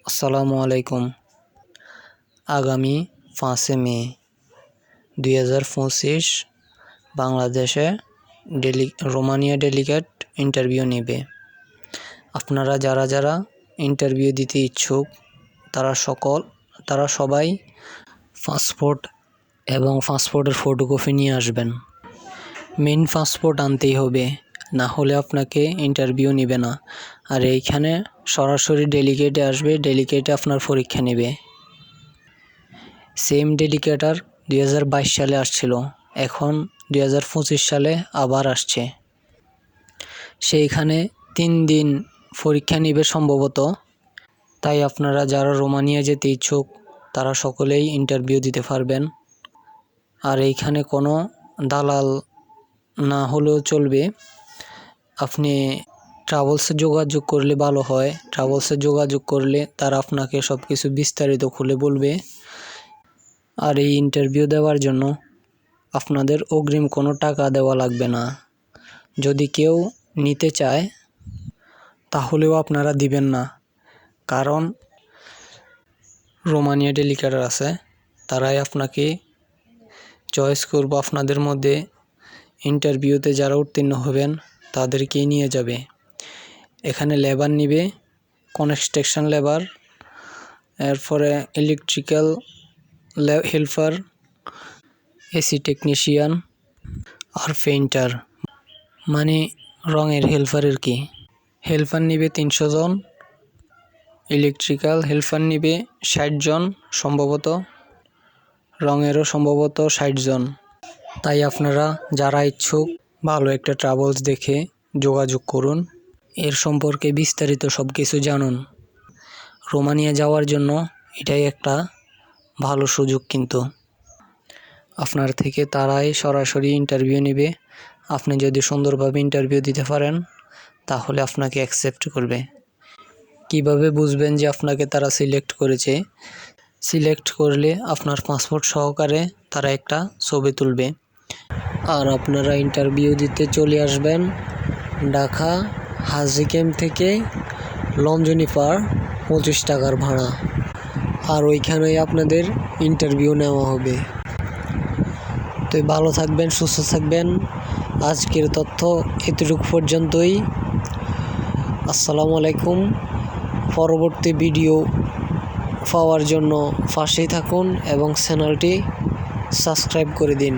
আসসালামু আলাইকুম। আগামী 5 মে 2025 বাংলাদেশে রোমানিয়া ডেলিগেট ইন্টারভিউ নেবে। আপনারা যারা ইন্টারভিউ দিতে ইচ্ছুক তারা সবাই পাসপোর্ট এবং পাসপোর্টের ফটোকপি নিয়ে আসবেন। মেইন পাসপোর্ট আনতেই হবে, না হলে আপনাকে ইন্টারভিউ নেবে না। আর এইখানে সরাসরি ডেলিগেটে আসবে, ডেলিগেটে আপনার পরীক্ষা নেবে। সেম ডেলিগেটার 2022 সালে আসছিল, এখন 2025 সালে আবার আসছে। সেইখানে 3 দিন পরীক্ষা নেবে সম্ভবত। তাই আপনারা যারা রোমানিয়া যেতে ইচ্ছুক তারা সকলেই ইন্টারভিউ দিতে পারবেন। আর এইখানে কোনো দালাল না হলেও চলবে, আপনি ট্রাভেলসে যোগাযোগ করলে ভালো হয়। ট্রাভেলসে যোগাযোগ করলে তারা আপনাকে সব কিছু বিস্তারিত খুলে বলবে। আর এই ইন্টারভিউ দেওয়ার জন্য আপনাদের অগ্রিম কোনো টাকা দেওয়া লাগবে না। যদি কেউ নিতে চায় তাহলেও আপনারা দিবেন না, কারণ রোমানিয়া ডেলিগেটার আছে, তারাই আপনাকে চয়েস করব। আপনাদের মধ্যে ইন্টারভিউতে যারা উত্তীর্ণ হবেন তাদেরকেই নিয়ে যাবে। এখানে লেবার নিবে, কনস্ট্রাকশন লেবার, এরপরে ইলেকট্রিক্যাল হেল্পার, এসি টেকনিশিয়ান আর পেইন্টার, মানে রঙের হেল্পারের কি। হেল্পার নিবে 300 জন, ইলেকট্রিক্যাল হেল্পার নিবে 60 জন সম্ভবত, রঙেরও সম্ভবত 60 জন। তাই আপনারা যারা ইচ্ছুক ভালো একটা ট্রাভেলস দেখে যোগাযোগ করুন, এর সম্পর্কে বিস্তারিত সব কিছু জানুন। রোমানিয়া যাওয়ার জন্য এটাই একটা ভালো সুযোগ, কিন্তু আপনার থেকে তারাই সরাসরি ইন্টারভিউ নেবে। আপনি যদি সুন্দরভাবে ইন্টারভিউ দিতে পারেন তাহলে আপনাকে অ্যাকসেপ্ট করবে। কিভাবে বুঝবেন যে আপনাকে তারা সিলেক্ট করেছে? সিলেক্ট করলে আপনার পাসপোর্ট সহকারে তারা একটা ছবি তুলবে। আর আপনারা ইন্টারভিউ দিতে চলে আসবেন ঢাকা হাজি ক্যাম্প থেকে লঞ্জনী পার 25 টাকার ভাড়া। আর ওইখানেই আপনাদের ইন্টারভিউ নেওয়া হবে। তো ভালো থাকবেন, সুস্থ থাকবেন। আজকের তথ্য এতটুকু পর্যন্তই। আসসালামু আলাইকুম। পরবর্তী ভিডিও পাওয়ার জন্য পাশেই থাকুন এবং চ্যানেলটি সাবস্ক্রাইব করে দিন।